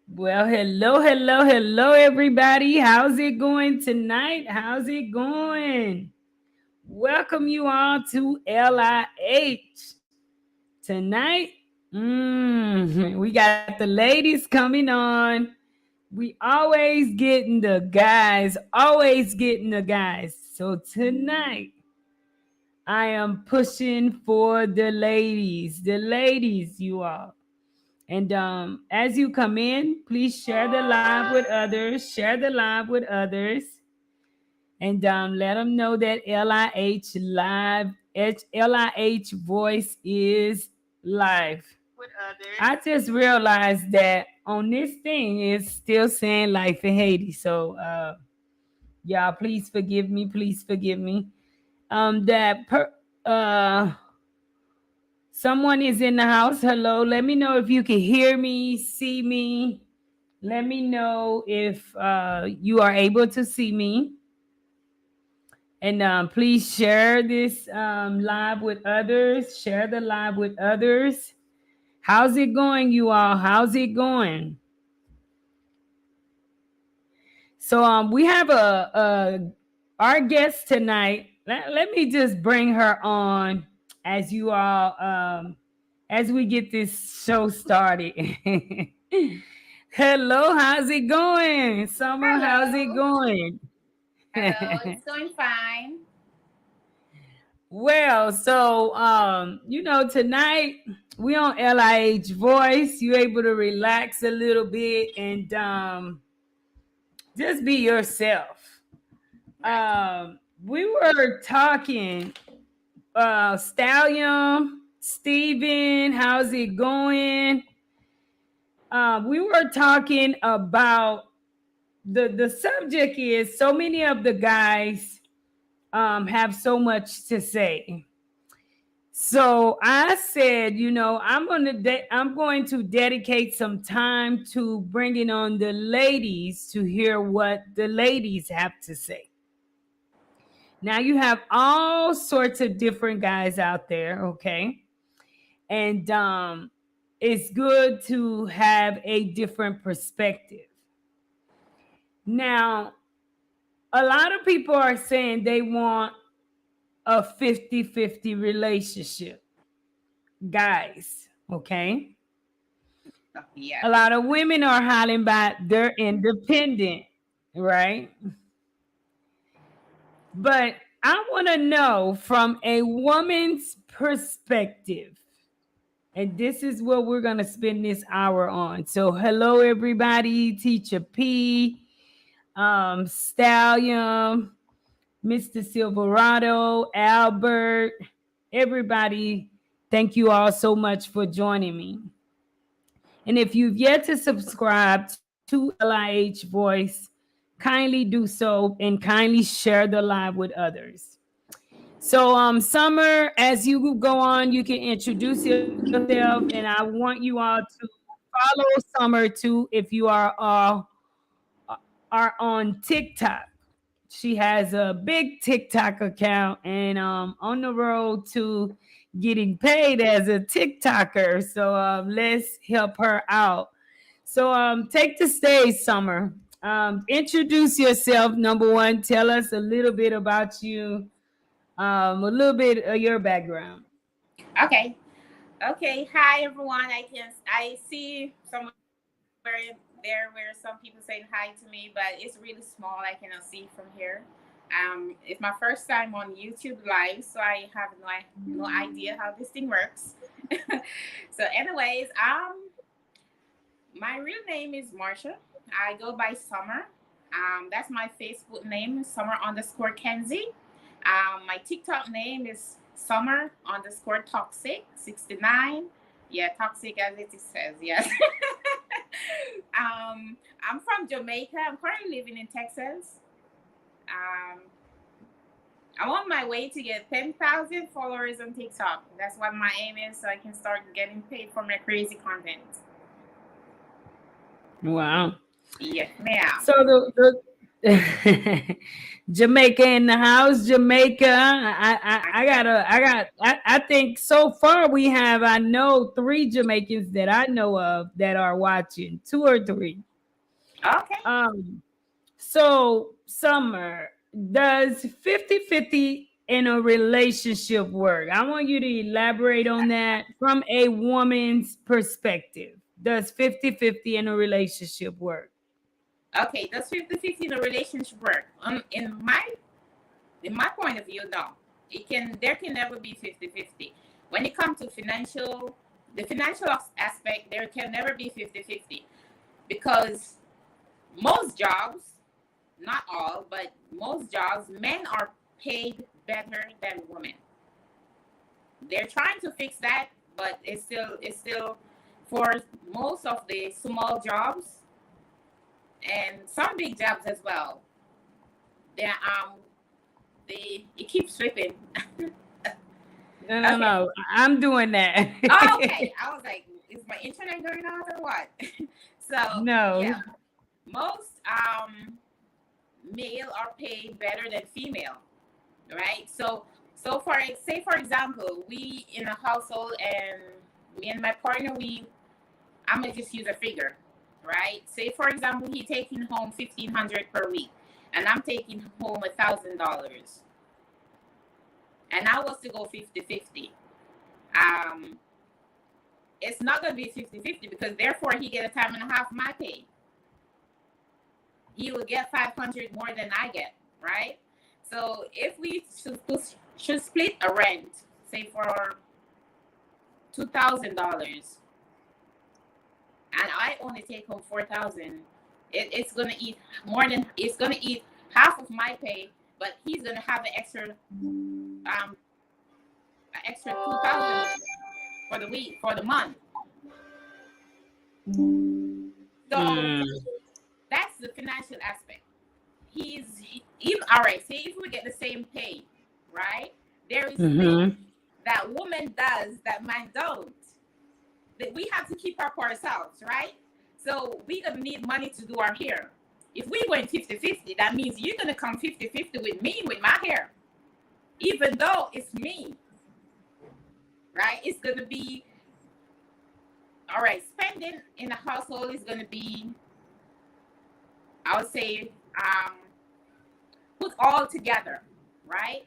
Well, hello, everybody. How's it going tonight? How's it going? Welcome you all to LIH. Tonight, we got the ladies coming on. We always getting the guys. So tonight, I am pushing for the ladies, you all. And as you come in, please share the live with others. Share the live with others, and let them know that LIH voice is live. with others. I just realized that on this thing it's still saying life in Haiti. So y'all, please forgive me. Please forgive me. That per Someone is in the house. Hello. Let me know if you can hear me, see me. Let me know if you are able to see me. And please share this live with others. Share the live with others. How's it going, you all? How's it going? So we have a our guest tonight. Let me just bring her on as you all as we get this show started. Hello, how's it going? Summer, how's it Hello. going? Hello. It's going fine. Well, so tonight we on LIH Voice. You able to relax a little bit and just be yourself. Right. We were talking, Stallion, Steven, how's it going? We were talking about the subject is so many of the guys have so much to say. So I said, I'm going to dedicate some time to bringing on the ladies to hear what the ladies have to say. Now you have all sorts of different guys out there, okay? And it's good to have a different perspective. Now, a lot of people are saying they want a 50-50 relationship, guys, okay? Yeah. A lot of women are hollering about they're independent, right? But I want to know from a woman's perspective, and this is what we're going to spend this hour on. So, hello, everybody, Teacher P, Stallion, Mr. Silverado, Albert, everybody, thank you all so much for joining me. And if you've yet to subscribe to LIH Voice, kindly do so and kindly share the live with others. So, Summer, as you go on, you can introduce yourself, and I want you all to follow Summer too if you are on TikTok. She has a big TikTok account and on the road to getting paid as a TikToker. So let's help her out. So take the stage, Summer. Introduce yourself. Number one, tell us a little bit about you, a little bit of your background. Okay. Okay. Hi, everyone. I see somewhere there where some people saying hi to me, but it's really small. I cannot see from here. It's my first time on YouTube Live, so I have no idea how this thing works. So, anyways, my real name is Marsha. I go by Summer. That's my Facebook name, Summer_Kenzie. My TikTok name is Summer_Toxic69. Yeah, toxic as it says, yes. I'm from Jamaica. I'm currently living in Texas. Um, I'm on my way to get 10,000 followers on TikTok. That's what my aim is, so I can start getting paid for my crazy content. Wow. Yes, ma'am. So Jamaica in the house, Jamaica. I think so far we have, I know, 3 Jamaicans that I know of that are watching, 2 or 3. Okay. Um, so Summer, does 50-50 in a relationship work? I want you to elaborate on that from a woman's perspective. Does 50-50 in a relationship work? Okay. Does 50-50 in a relationship work? In my point of view, no. There can never be 50-50. When it comes to the financial aspect, there can never be 50-50 because most jobs, not all, but most jobs, men are paid better than women. They're trying to fix that, but it's still for most of the small jobs and some big jobs as well. They it keeps slipping. No, no, Okay. no. I'm doing that. Oh, okay. I was like, is my internet going out or what? So No. yeah, most male are paid better than female, right? So for say for example, we in a household and me and my partner, I'm gonna just use a figure, right? Say for example, he taking home 1,500 per week, and I'm taking home $1,000, and I was to go 50-50. Um, it's not gonna be 50-50 because therefore he get a time and a half my pay. He will get 500 more than I get, right? So if we should split a rent, say for $2,000, and I only take home 4,000, it's gonna eat half of my pay, but he's gonna have an extra 2,000 for the week, for the month. So Mm. that's the financial aspect. Even all right. Say if we get the same pay, right? There is things Mm-hmm. that woman does that man don't. That we have to keep up for ourselves, right? So we gonna need money to do our hair. If we went 50-50, that means you're gonna come 50-50 with me with my hair, even though it's me, right? It's gonna be all right. Spending in the household is gonna be, I would say, put all together, right?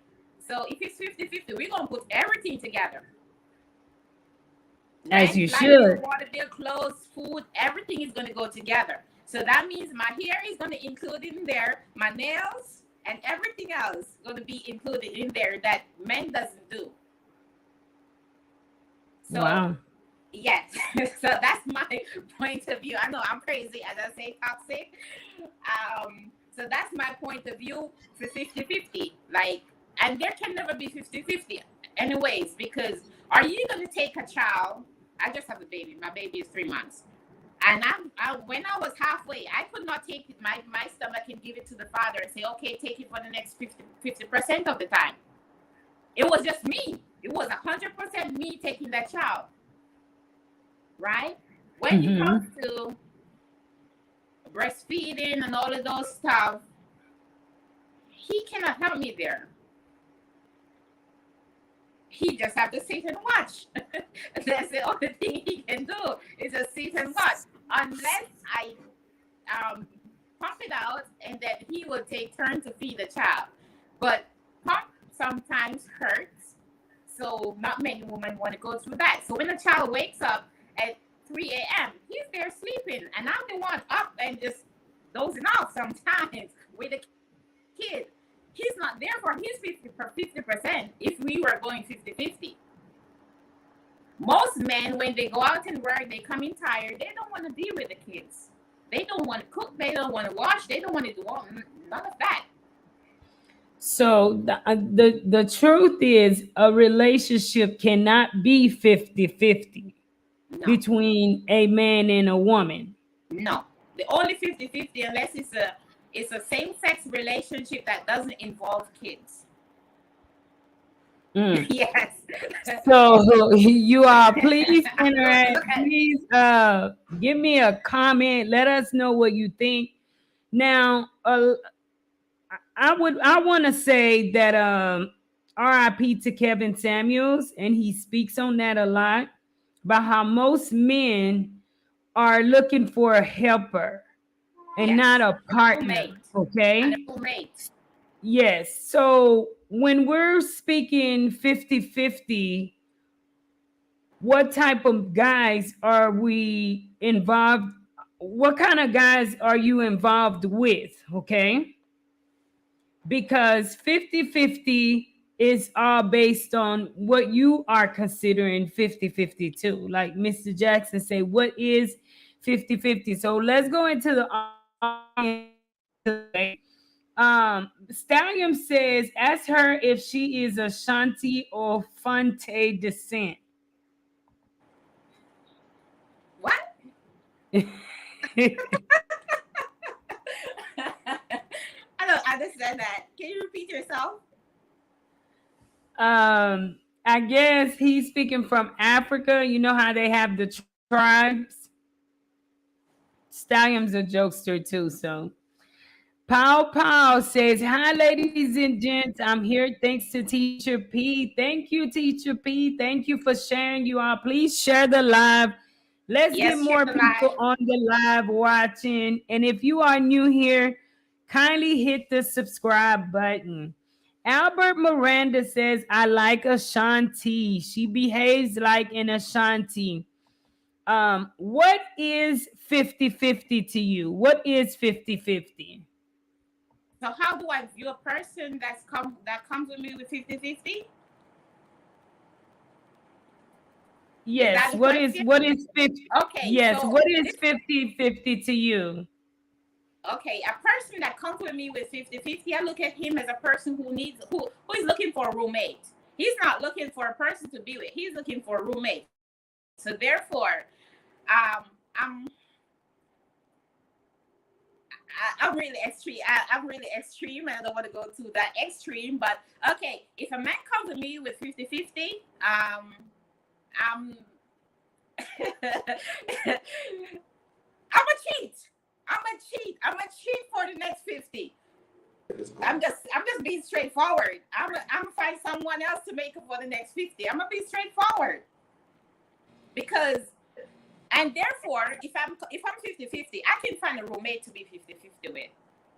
So if it's 50-50, we're gonna put everything together. As Rent, you light bill, should. water bill, clothes, food, everything is gonna go together. So that means my hair is gonna include in there, my nails and everything else gonna be included in there that men doesn't do. So Wow. yes, so that's my point of view. I know I'm crazy as I say toxic. So that's my point of view for 50-50. Like, and there can never be 50-50 anyways, because are you going to take a child? I just have a baby. My baby is 3 months. And when I was halfway, I could not take it, my stomach and give it to the father and say, okay, take it for the next 50% of the time. It was just me. It was 100% me taking that child, right? When it comes Mm-hmm. to breastfeeding and all of those stuff, he cannot help me there. He just have to sit and watch. That's the only thing he can do is just sit and watch, unless I um, pump it out and then he will take turn to feed the child. But pump sometimes hurts, so not many women want to go through that. So when a child wakes up at 3 a.m., he's there sleeping, and I'm the one up and just dozing off sometimes with the kid. He's not there for his 50% if we were going 50-50. Most men, when they go out and work, they come in tired. They don't want to be with the kids. They don't want to cook. They don't want to wash. They don't want to do none of that. So the truth is a relationship cannot be 50-50 No, between a man and a woman. no. The only 50-50, unless it's a same-sex relationship that doesn't involve kids. Mm. Yes. So you are, please look, interact. look at Please give me a comment. Let us know what you think. Now, I want to say that RIP to Kevin Samuels, and he speaks on that a lot about how most men are looking for a helper and not Yes, a a partner. roommate and a Okay. roommate. Yes. So when we're speaking 50-50, what type of guys are we involved? What kind of guys are you involved with? Okay. Because 50-50 is all based on what you are considering 50-50 too. Like Mr. Jackson say, what is 50-50? So let's go into the Stallion says, ask her if she is Ashanti or Fonte descent. What? I don't understand that. Can you repeat yourself? I guess he's speaking from Africa. You know how they have the tribes. Stallion's a jokester too, so Pow Pow says, hi, ladies and gents. I'm here thanks to Teacher P. Thank you, Teacher P. Thank you for sharing. You all, please share the live. Let's get Yes, share more the people live. on the live watching. And if you are new here, kindly hit the subscribe button. Albert Miranda says, I like Ashanti. She behaves like an Ashanti. What is 50-50 to you? What is 50-50? So how do I view a person that comes with me with 50-50? Is that Yes. the question? What is 50? Okay, Yes. so What is this 50-50 to you? okay, a person that comes with me with 50-50, I look at him as a person who is looking for a roommate. He's not looking for a person to be with. He's looking for a roommate. So therefore, I'm I'm really extreme. I'm really extreme. I don't want to go to that extreme, but okay, if a man comes with me with 50-50, I'm I'm a cheat. I'm a cheat for the next 50. I'm just being straightforward. I'm gonna find someone else to make up for the next 50. I'm gonna be straightforward because and therefore if I'm 50-50, I can find a roommate to be 50-50 with.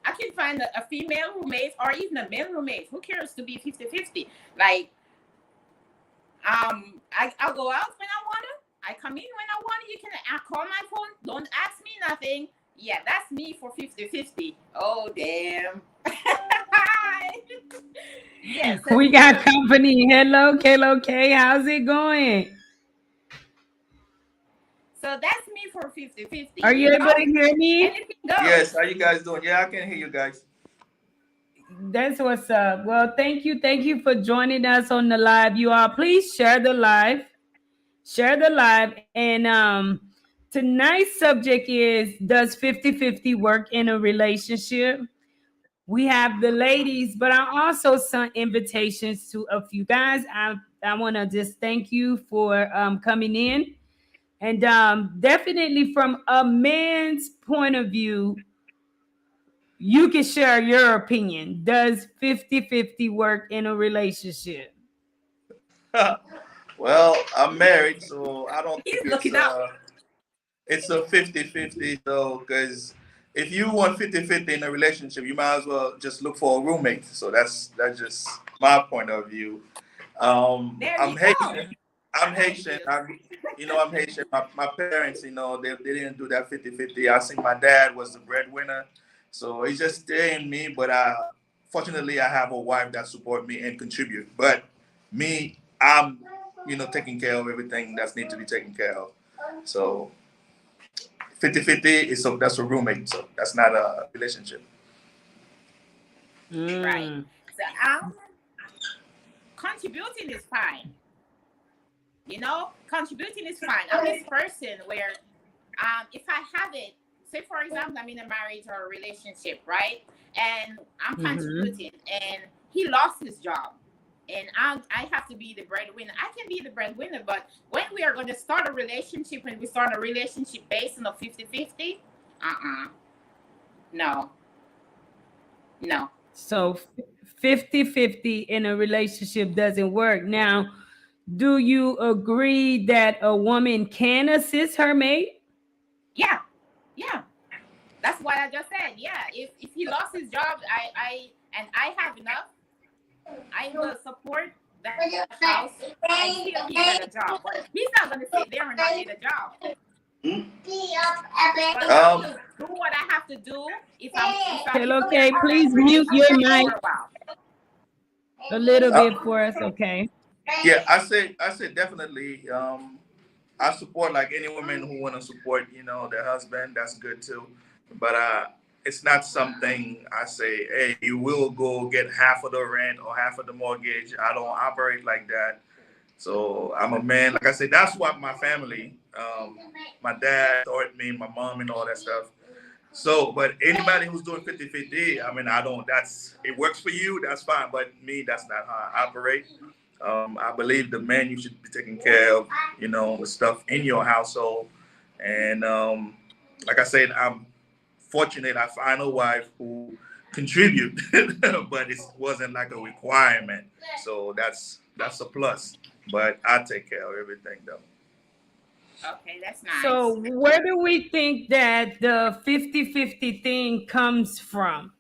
I can find a female roommate or even a male roommate. Who cares to be 50-50? Like I'll go out when I wanna. I come in when I want. You can call my phone. Don't ask me nothing. Yeah, that's me for 50-50. Oh, damn. Yes. We got company. Hello, Kalo K. How's it going? So that's me for 50-50. Are you able to hear me? Anything goes. Yes, how you guys doing? Yeah, I can hear you guys. That's what's up. Well, thank you. Thank you for joining us on the live. You all, please share the live. Share the live. And tonight's subject is, does 50-50 work in a relationship? We have the ladies, but I also sent invitations to a few guys. I want to just thank you for coming in. And definitely from a man's point of view, you can share your opinion. Does 50-50 work in a relationship? Well, I'm married, so I don't think He's looking up. it's a 50-50. So because if you want 50-50 in a relationship, you might as well just look for a roommate. So that's just my point of view. There I'm you go. Haitian. I'm Thank Haitian. you. I'm Haitian. My parents, they didn't do that 50-50. I think my dad was the breadwinner. So it's just stay in me. But fortunately, I have a wife that support me and contribute. But me, I'm, taking care of everything that's need to be taken care of. So 50-50 that's a roommate. So that's not a relationship. Right. Mm. So contributing is fine. Contributing is fine. I'm this person where if I have it, say for example, I'm in a marriage or a relationship, right? And I'm Mm-hmm. contributing and he lost his job. And I have to be the breadwinner. I can be the breadwinner, but when we are going to start a relationship and we start a relationship based on a 50-50, uh-uh. No. No. So 50-50 in a relationship doesn't work. Now, do you agree that a woman can assist her mate? Yeah, yeah. That's what I just said. Yeah. If he lost his job, I have enough, I will support the house until he get a job. But he's not gonna sit there and not get a job. But I will Um, do what I have to do if I Okay, if okay, I'm in a please mute your relationship for mic a while. a little uh, bit for us, okay? yeah, I say definitely. I support like any woman who want to support, their husband. That's good too. But it's not something I say, hey, you will go get half of the rent or half of the mortgage. I don't operate like that. So I'm a man. Like I said, that's what my family, my dad taught me, my mom, and all that stuff. So, but anybody who's doing 50-50, I mean, I don't, that's, it works for you, that's fine. But me, that's not how I operate. I believe the man, you should be taking care of, the stuff in your household. And like I said, I'm fortunate I find a wife who contribute, but it wasn't like a requirement. So that's a plus. But I take care of everything though. Okay, that's So nice. where do we think that the 50-50 thing comes from?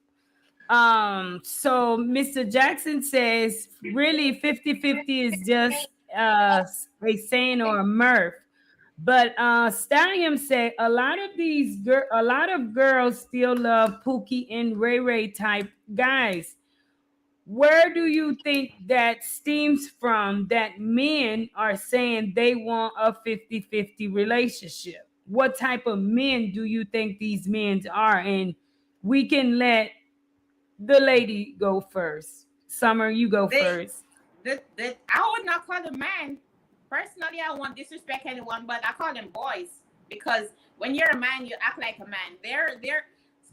So Mr. Jackson says really 50-50 is just a saying or a mirth. But Stallion said a lot of girls still love Pookie and Ray Ray type guys. Where do you think that stems from that men are saying they want a 50-50 relationship? What type of men do you think these men are? And we can let the lady go first. Summer, you go They first. the I would not call them man. Personally, I won't disrespect anyone, but I call them boys because when you're a man, you act like a man. They're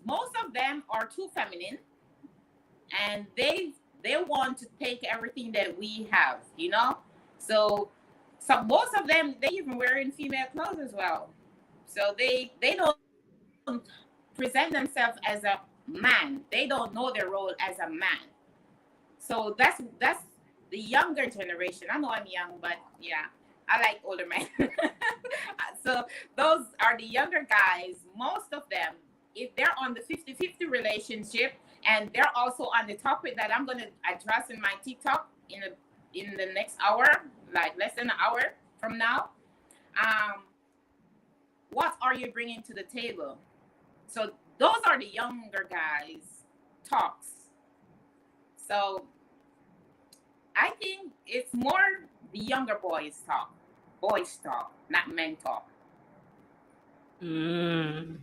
most of them are too feminine, and they want to take everything that we have, you know. So most of them they even wearing female clothes as well. So they don't present themselves as a man. They don't know their role as a man. So that's the younger generation. I know I'm young, but yeah, I like older men. So those are the younger guys. Most of them, if they're on the 50-50 relationship, and they're also on the topic that I'm going to address in my TikTok in the next hour, like less than an hour from now. Um, what are you bringing to the table? So those are the younger guys talks. So I think it's more the younger boys talk, not men talk. Mm.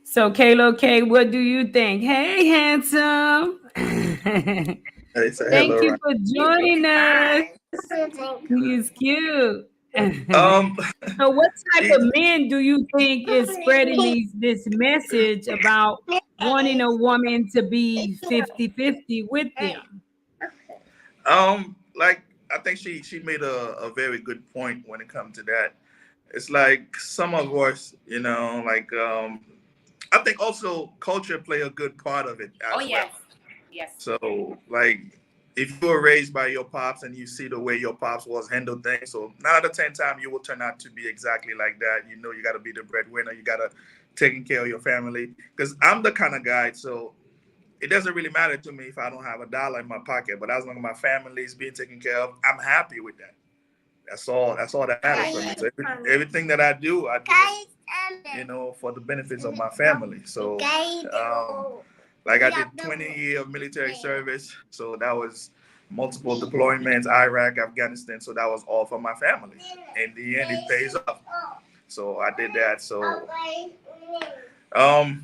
So Kayla K, what do you think? Hey, handsome. Hey, say Thank hello, you right? for He's joining looking us. fine. He's cute. Um, So what type it, of men do you think is spreading this message about wanting a woman to be 50-50 with them? like I think she made a very good point when it comes to that. It's like some of us, like I think also culture play a good part of it Oh as well. yes, yes. So like if you were raised by your pops and you see the way your pops was handle things, so 9 out of 10 times you will turn out to be exactly like that. You got to be the breadwinner. You got to taking care of your family. Because I'm the kind of guy, so it doesn't really matter to me if I don't have a dollar in my pocket. But as long as my family is being taken care of, I'm happy with that. That's all. That's all that matters for me. So everything that I do it, for the benefits of my family. So, like I did 20 years of military service. So that was multiple deployments, Iraq, Afghanistan. So that was all for my family. In the end, it pays off. So I did that. So, um,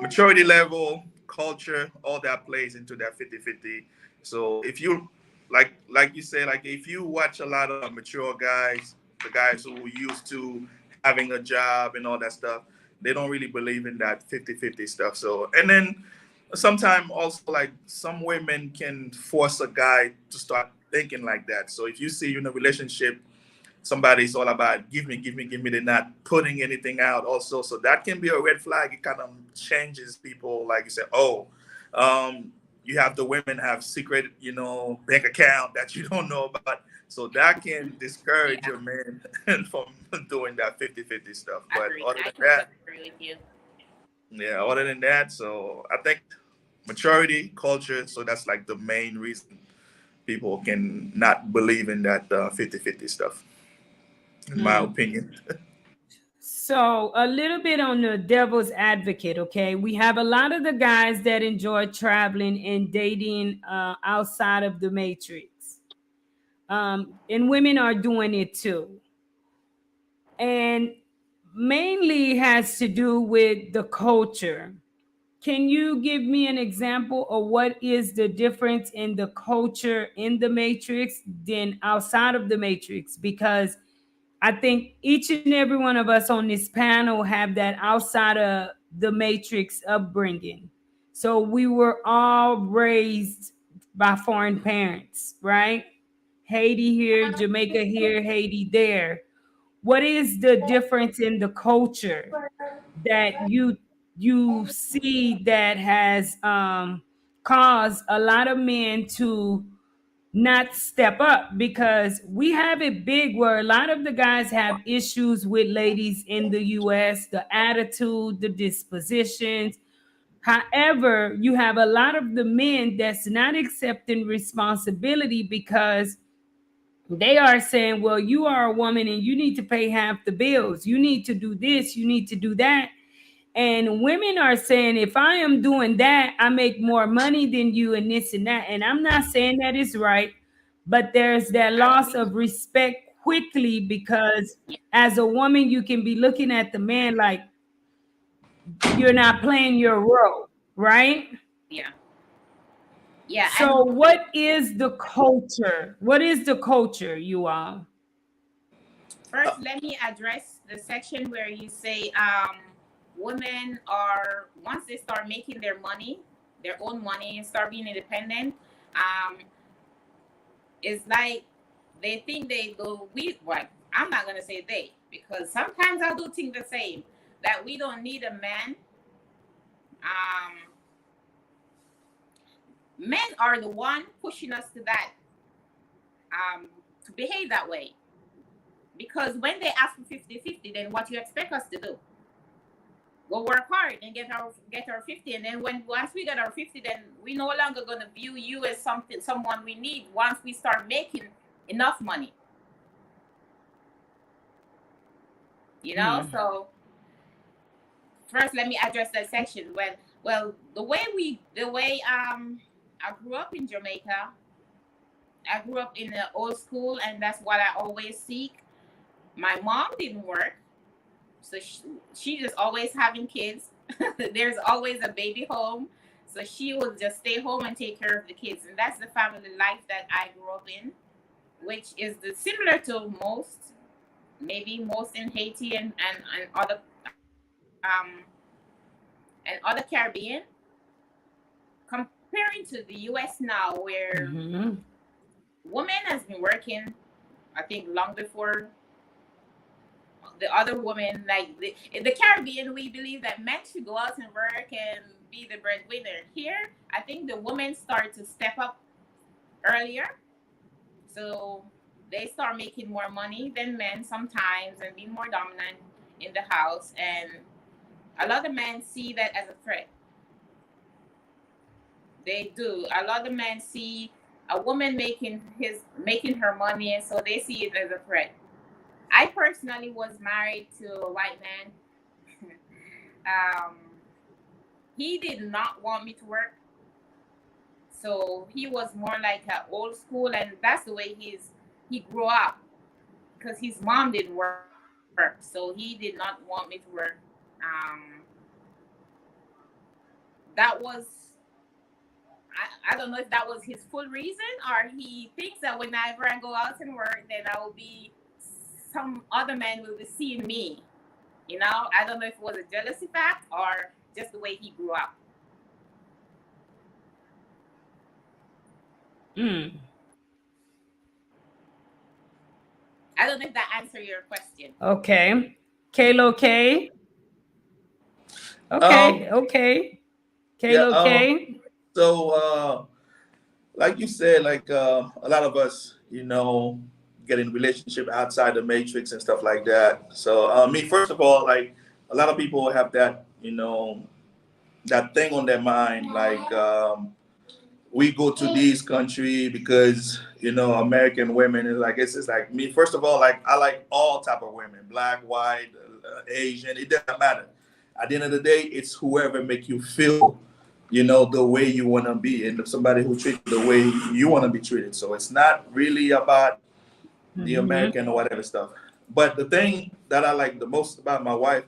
maturity level, culture, all that plays into that 50-50. So if you like you say, like if you watch a lot of mature guys, the guys who used to having a job and all that stuff, they don't really believe in that 50-50 stuff. So and then sometimes also like some women can force a guy to start thinking like that. So if you see you in a relationship, somebody's all about give me, give me, give me. They're not putting anything out also. So that can be a red flag. It kind of changes people. Like you say, oh, You have the women have secret, bank account that you don't know about. So that can discourage Yeah, your man from doing that 50-50 stuff. But agreed. other I than totally that, agree with you. yeah, other than that, so I think maturity, culture, so that's like the main reason people can not believe in that 50-50 stuff, in my Mm. opinion. So, a little bit on the devil's advocate, okay? We have a lot of the guys that enjoy traveling and dating outside of the matrix. And women are doing it too. And mainly has to do with the culture. Can you give me an example of what is the difference in the culture in the matrix than outside of the matrix? Because I think each and every one of us on this panel have that outside of the matrix upbringing. So we were all raised by foreign parents, right? Haiti here, Jamaica here, Haiti there. What is the difference in the culture that you see that has caused a lot of men to not step up? Because we have it big where a lot of the guys have issues with ladies in the US, the attitude, the dispositions. However, you have a lot of the men that's not accepting responsibility because they are saying, well, you are a woman and you need to pay half the bills. You need to do this, you need to do that. And women are saying, if I am doing that, I make more money than you, and this and that. And I'm not saying that is right, but there's that I loss agree. of respect quickly because Yeah, as a woman, you can be looking at the man like you're not playing your role, right? yeah, yeah. So, And what is the culture? What is the culture, you all? first, let me address the section where you say women are once they start making their money, their own money, and start being independent. Um, it's like they think they go. We what? I'm not gonna say they because sometimes I do think the same that we don't need a man. Um, Men are the one pushing us to that to behave that way because when they ask for 50-50, then what you expect us to do? Go work hard and get our 50, and then when once we get our 50, then we no longer gonna view you as someone we need once we start making enough money. Hmm. So first let me address that section. Well, the way I grew up in Jamaica. I grew up in the old school, and that's what I always seek. My mom didn't work, so she just always having kids. There's always a baby home, so she would just stay home and take care of the kids, and that's the family life that I grew up in, which is similar to maybe most in Haiti and other Caribbean. Comparing to the U.S. now, where Hmm. women has been working, I think long before the other women, like in the Caribbean, we believe that men should go out and work and be the breadwinner. Here, I think the women start to step up earlier, so they start making more money than men sometimes and being more dominant in the house. And a lot of men see that as a threat. They do. A lot of men see a woman making her money, and so they see it as a threat. I personally was married to a white man. um, he did not want me to work, so he was more like a old school, and that's the way he grew up because his mom didn't work, so he did not want me to work. Um, that was I don't know if that was his full reason or he thinks that whenever I go out and work, then I will be some other man will be seeing me. I don't know if it was a jealousy fact or just the way he grew up. Mm. I don't know if that answered your question. Okay. Kalo K. Um, Okay. Okay. yeah. Kalo K. So, like you said, like a lot of us, get in relationship outside the matrix and stuff like that. So, me first of all, like a lot of people have that, that thing on their mind, like we go to these country because American women is like it's just like me. First of all, like I like all type of women, black, white, Asian. It doesn't matter. At the end of the day, it's whoever make you feel, the way you want to be, and somebody who treats you the way you want to be treated. So it's not really about the Mhm. American or whatever stuff. But the thing that I like the most about my wife,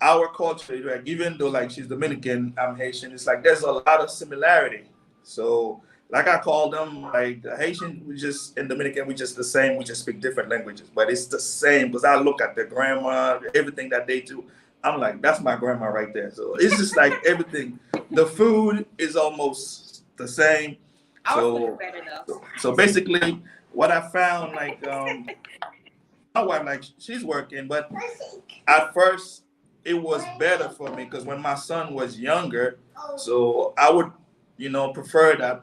our culture, like even though like she's Dominican, I'm Haitian, it's like there's a lot of similarity. So like I call them like the Haitian, we just in Dominican, we just the same, we just speak different languages, but it's the same because I look at their grandma, everything that they do. I'm like, that's my grandma right there. So it's just like everything. The food is almost the same. Our food is So better though. so basically what I found like my wife like she's working, but at first it was better for me because when my son was younger, so I would, prefer that,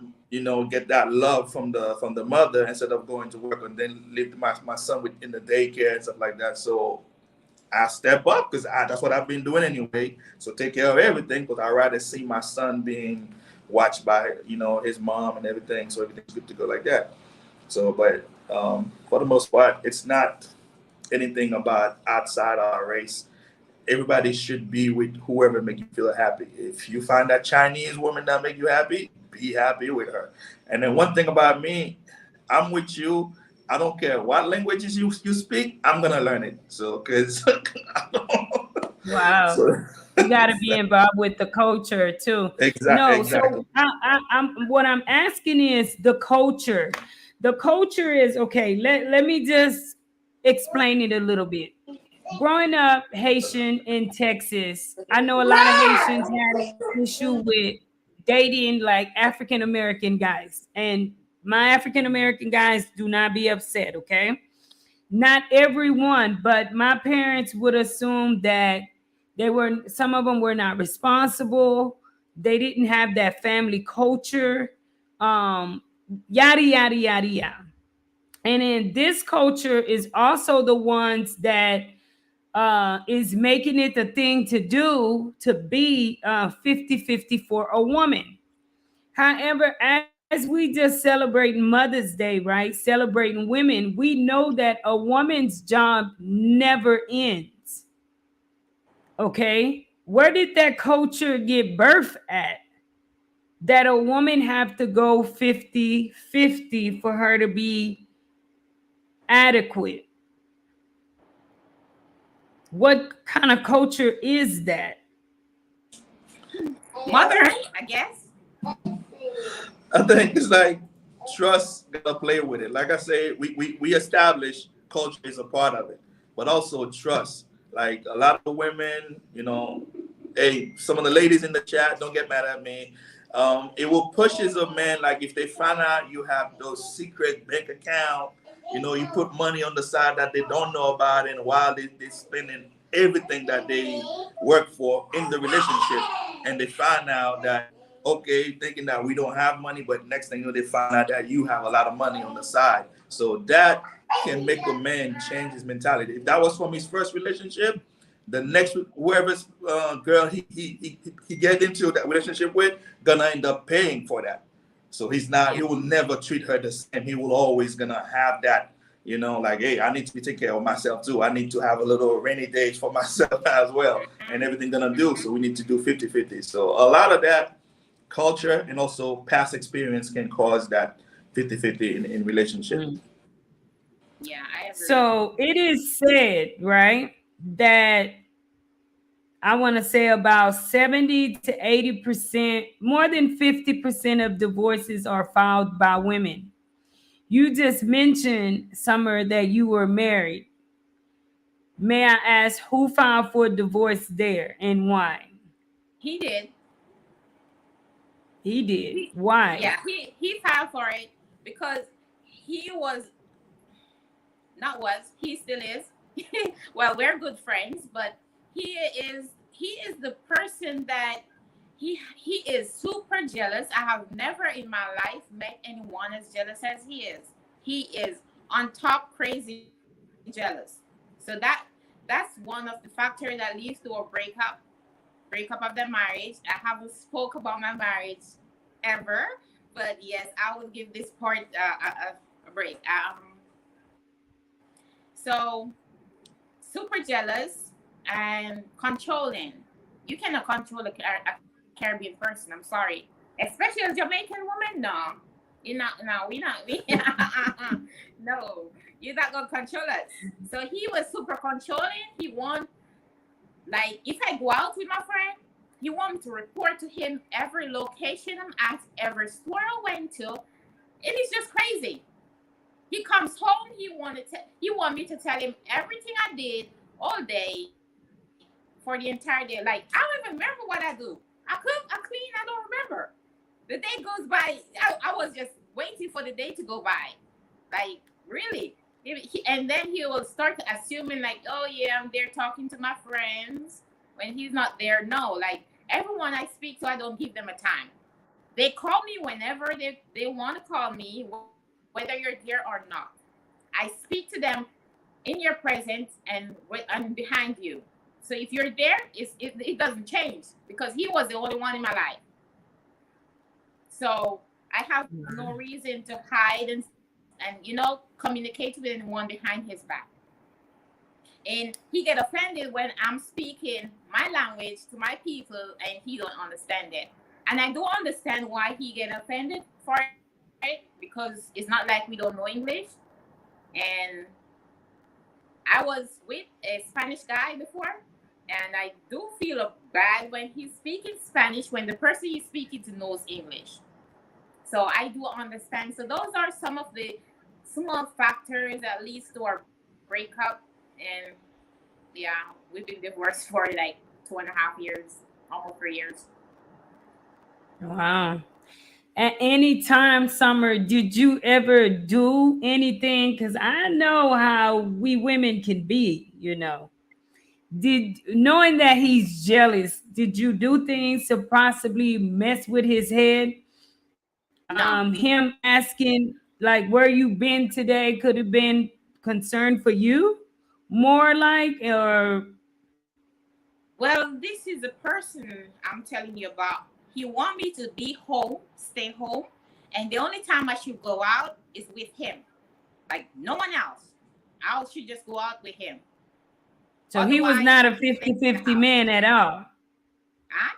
get that love from the mother instead of going to work and then leave my son with in the daycare and stuff like that. So I step up because that's what I've been doing anyway. So take care of everything because I rather see my son being watched by his mom and everything, so everything's good to go like that. So, but for the most part, it's not anything about outside our race. Everybody should be with whoever make you feel happy. If you find that Chinese woman that make you happy, be happy with her. And then one thing about me, I'm with you. I don't care what languages you speak. I'm gonna learn it. So, cause Wow. so You got to be involved with the culture too. No, exactly. so I'm what I'm asking is the culture. The culture is okay. Let me just explain it a little bit. Growing up Haitian in Texas, I know a lot of Haitians had an issue with dating like African American guys, and my African American guys do not be upset. Okay, not everyone, but my parents would assume that they were some of them were not responsible. They didn't have that family culture. Um, Yada yada yada yada. And then this culture is also the ones that is making it the thing to do to be 50-50 for a woman. However, as we just celebrate Mother's Day, right? Celebrating women, we know that a woman's job never ends. Okay? Where did that culture get birth at? That a woman have to go 50-50 for her to be adequate. What kind of culture is that? Mother, I guess. I think it's like trust gotta play with it. Like I say, we establish culture is a part of it, but also trust. Like a lot of women, hey, some of the ladies in the chat, don't get mad at me. It will pushes a man like if they find out you have those secret bank account, you put money on the side that they don't know about, and while they spending everything that they work for in the relationship, and they find out that okay, thinking that we don't have money, but next thing you know, they find out that you have a lot of money on the side. So that can make a man change his mentality. If that was from his first relationship, the next whoever's girl he get into that relationship with gonna end up paying for that. So he's not. Yeah. He will never treat her the same. He will always gonna have that. Like, hey, I need to be taking care of myself too. I need to have a little rainy days for myself as well, and everything gonna do. So we need to do 50-50. So a lot of that culture and also past experience can cause that 50-50 in relationship. Mm. Yeah, I agree. So it is said, right, that I want to say about 70 to 80%, more than 50% of divorces are filed by women. You just mentioned, Summer, that you were married. May I ask who filed for divorce there and why? He did. He did. He Why? yeah, he filed for it because he was not was, he still is. Well, we're good friends, but he is the person that he is super jealous. I have never in my life met anyone as jealous as he is. He is on top crazy jealous. So that's one of the factors that leads to a breakup of the marriage. I haven't spoke about my marriage ever, but yes, I will give this part a break. So super jealous and controlling. You cannot control a Caribbean person. I'm sorry, especially a Jamaican woman. No, you're not. No, we not. No, you're not gonna control us. So he was super controlling. He want, like, if I go out with my friend, he want me to report to him every location I'm at, every store I went to. It is just crazy. He comes home. He want me to tell him everything I did all day for the entire day. Like, I don't even remember what I do. I cook, I clean, I don't remember. The day goes by. I was just waiting for the day to go by. Like, really. And then he will start assuming like, oh yeah, I'm there talking to my friends when he's not there. No, like everyone I speak to, I don't give them a time. They call me whenever they want to call me, whether you're there or not. I speak to them in your presence and behind you. So if you're there, it doesn't change because he was the only one in my life. So I have no reason to hide and communicate with anyone behind his back. And he get offended when I'm speaking my language to my people and he don't understand it. And I don't understand why he get offended for it because it's not like we don't know English. And I was with a Spanish guy before, and I do feel bad when he's speaking Spanish when the person he's speaking to knows English. So I do understand. So those are some of the small factors that leads to our breakup. And yeah, we've been divorced for like 2.5 years, almost 3 years. Wow. At any time, Summer, did you ever do anything? Because I know how we women can be, Did knowing that he's jealous, did you do things to possibly mess with his head? No. Him asking like where you been today could have been concern for you, more like, or Well, this is the person I'm telling you about. He want me to be home, stay home, and the only time I should go out is with him. Like no one else. I should just go out with him. so he was Otherwise, not a I should stay in the 50-50 house. man at all. Huh?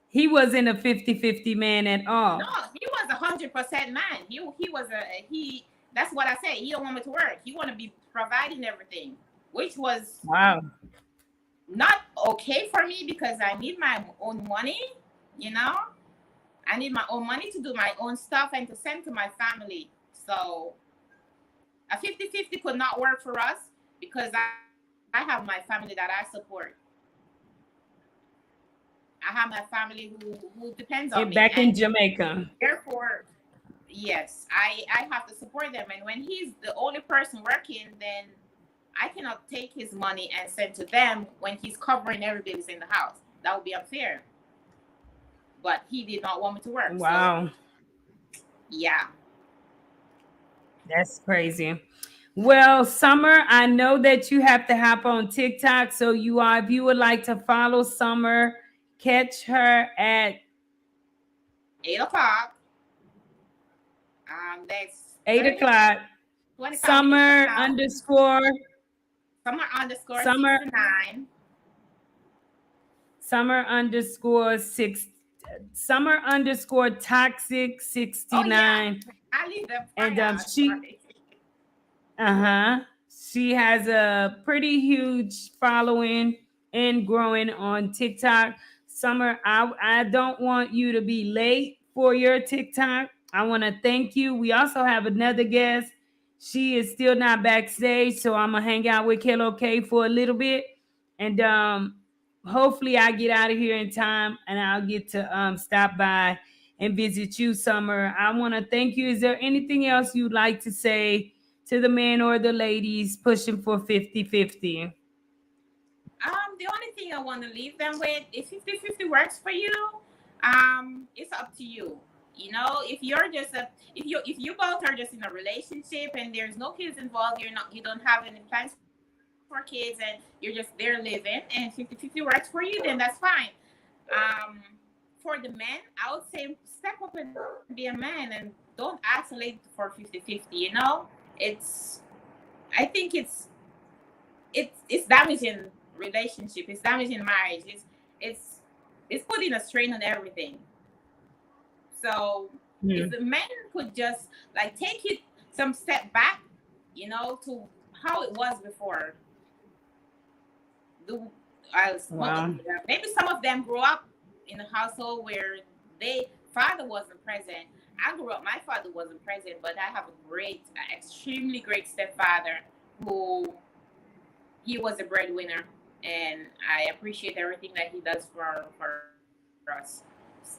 He wasn't a 50-50 man at No, all. he was 100% man. He was he. That's what I say. He don't want me to work. He want to be providing everything, which was Wow. not okay for me because I need my own money. You know, I need my own money to do my own stuff and to send to my family. So a 50-50 could not work for us because I have my family that I support. I have my family who depends on me, Back and in Jamaica. therefore, yes, I have to support them. And when he's the only person working, then I cannot take his money and send to them when he's covering everybody's in the house. That would be unfair. But he did not want me to work, so Wow. yeah. That's crazy. Well, Summer, I know that you have to hop on TikTok. So if you would like to follow Summer, catch her at 8 o'clock. That's eight 30, o'clock. 25 minutes from Summer now. underscore Summer underscore Summer 69. Summer underscore six Summer underscore toxic Oh yeah, 69. I leave the part And out. she Sorry. uh-huh. She has a pretty huge following and growing on TikTok. Summer, I don't want you to be late for your TikTok. I want to thank you. We also have another guest. She is still not backstage, so I'm gonna hang out with Kilo K for a little bit. And hopefully I get out of here in time and I'll get to stop by and visit you, Summer. I want to thank you. Is there anything else you'd like to say to the men or the ladies pushing for 50-50? the only thing I want to leave them with, if 50-50 works for you, it's up to you. You know, if you're just a if you both are just in a relationship and there's no kids involved, you don't have any plans for kids and you're just there living and 50-50 works for you, then that's fine. Um, for the men, I would say step up and be a man and don't isolate for 50-50. You know, I think it's damaging relationship. It's damaging marriage. It's it's putting a strain on everything. So if Mm. the men could just like take it some step back, you know, to how it was before. The Wow. maybe some of them grew up in a household where they father wasn't present. I grew up, my father wasn't present, but I have a great, extremely great stepfather who he was a breadwinner, and I appreciate everything that he does for us.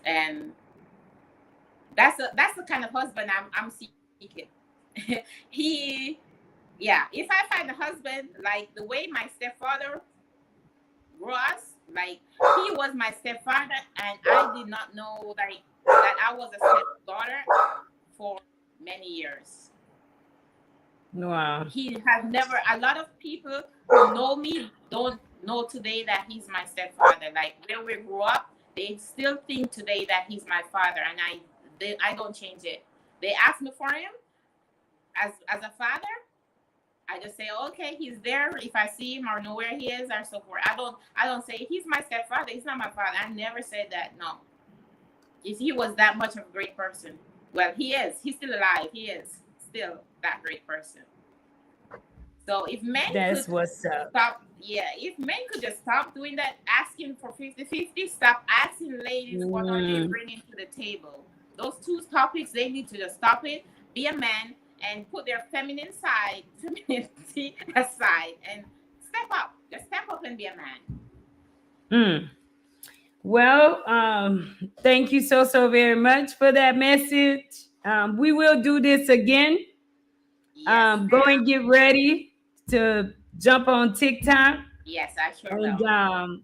And that's the kind of husband I'm seeking. he, yeah. If I find a husband like the way my stepfather grew us, like he was my stepfather, and I did not know like that I was a stepdaughter for many years. Wow. He has never. A lot of people who know me don't know today that he's my stepfather. Like where we grew up, they still think today that he's my father, and I don't change it. They ask me for him as a father. I just say okay, he's there. If I see him or know where he is or so forth, I don't say he's my stepfather. He's not my father. I never said that. No, if he was that much of a great person, well, he is. He's still alive. He is still that great person. So if men That's could what's up. stop, yeah, if men could just stop doing that, asking for 50-50, stop asking ladies what are they Mm. bringing to the table. Those two topics, they need to just stop it, be a man, and put their femininity aside and step up. Just step up and be a man. Mm. Well, thank you so very much for that message. We will do this again. Yes, Go ma'am. and get ready to jump on TikTok, Yes, I sure and will.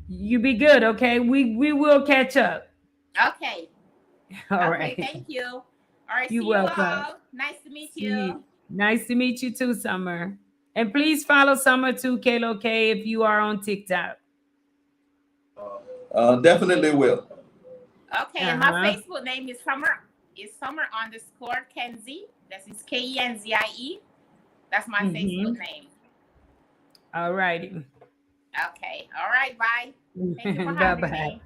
you be good. Okay, we will catch up. Okay. All Okay, right. thank you. All right, You're see you welcome. all. Nice to meet you. See, nice to meet you too, Summer. And please follow Summer too, Kalo K, if you are on TikTok. Definitely will. Okay, Uh and my huh. Facebook name is Summer underscore Kenzie. That is Kenzie. That's my Facebook Mm-hmm. name. All righty. Okay. All right. Bye. Thank you for Bye having bye. me.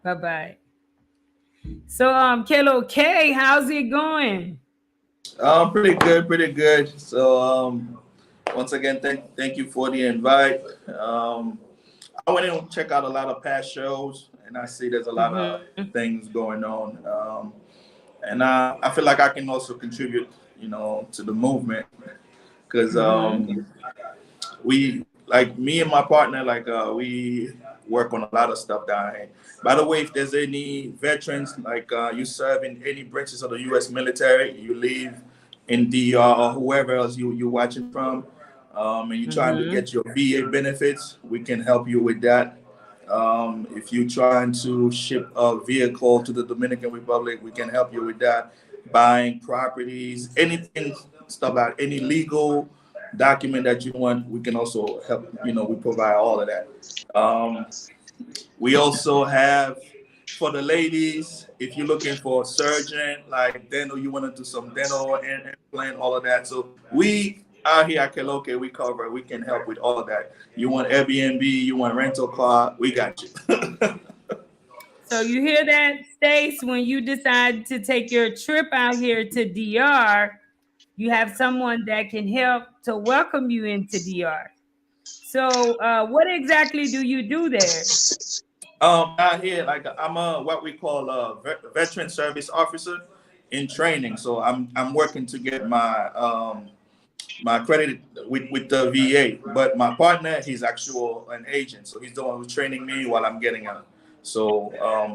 Bye bye. So, Kalo K, how's it going? Pretty good, pretty good. So, once again, thank you for the invite. I went and check out a lot of past shows, and I see there's a lot of Mm-hmm. things going on. And I feel like I can also contribute, to the movement because Mm-hmm. we like me and my partner we work on a lot of stuff down here. By the way, if there's any veterans you serve in any branches of the U.S. military, you live in the or whoever else you're watching from, and you're trying to Mm-hmm. get your VA benefits, we can help you with that. If you're trying to ship a vehicle to the Dominican Republic, we can help you with that. Buying properties, anything, stuff like any legal document that you want, we can also help. We provide all of that. Um, we also have for the ladies, if you're looking for a surgeon, like dental, you want to do some dental and implant, all of that. So we out here at Keloke, we cover, we can help with all of that. You want Airbnb, you want rental car, we got you. So you hear that, Stace? When you decide to take your trip out here to DR, you have someone that can help to welcome you into DR. So, what exactly do you do there? Out here, like I'm a what we call a veteran service officer in training. So I'm working to get my credit with the VA. But my partner, he's actual an agent, so he's the one who's training me while I'm getting out. So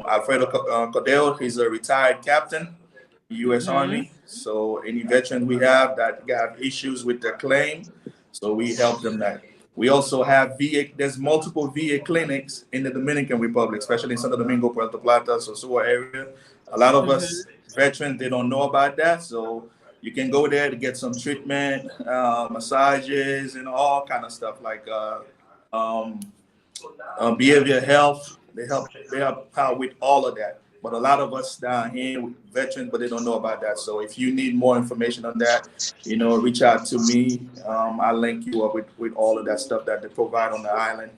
Alfredo Cordell, he's a retired captain, U.S. Mm-hmm. Army. So any veteran we have that have issues with their claim, so we help them that. We also have VA. There's multiple VA clinics in the Dominican Republic, especially in Santo Domingo, Puerto Plata, Sosua area. A lot of Mhm. us veterans, they don't know about that, so you can go there to get some treatment, massages, and all kind of stuff like um, behavioral health. They help out with all of that. But a lot of us down here, veterans, but they don't know about that. So if you need more information on that, reach out to me. I'll link you up with all of that stuff that they provide on the island.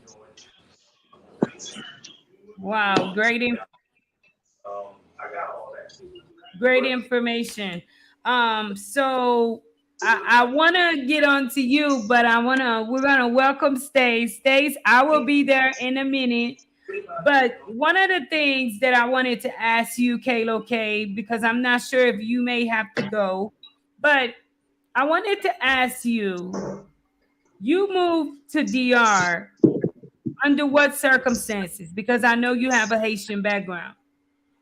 Wow, great information. So I want to get on to you, but we're gonna welcome Stace. Stace, I will be there in a minute. But one of the things that I wanted to ask you, Kalo K, because I'm not sure if you may have to go, but I wanted to ask you, you moved to DR under what circumstances? Because I know you have a Haitian background.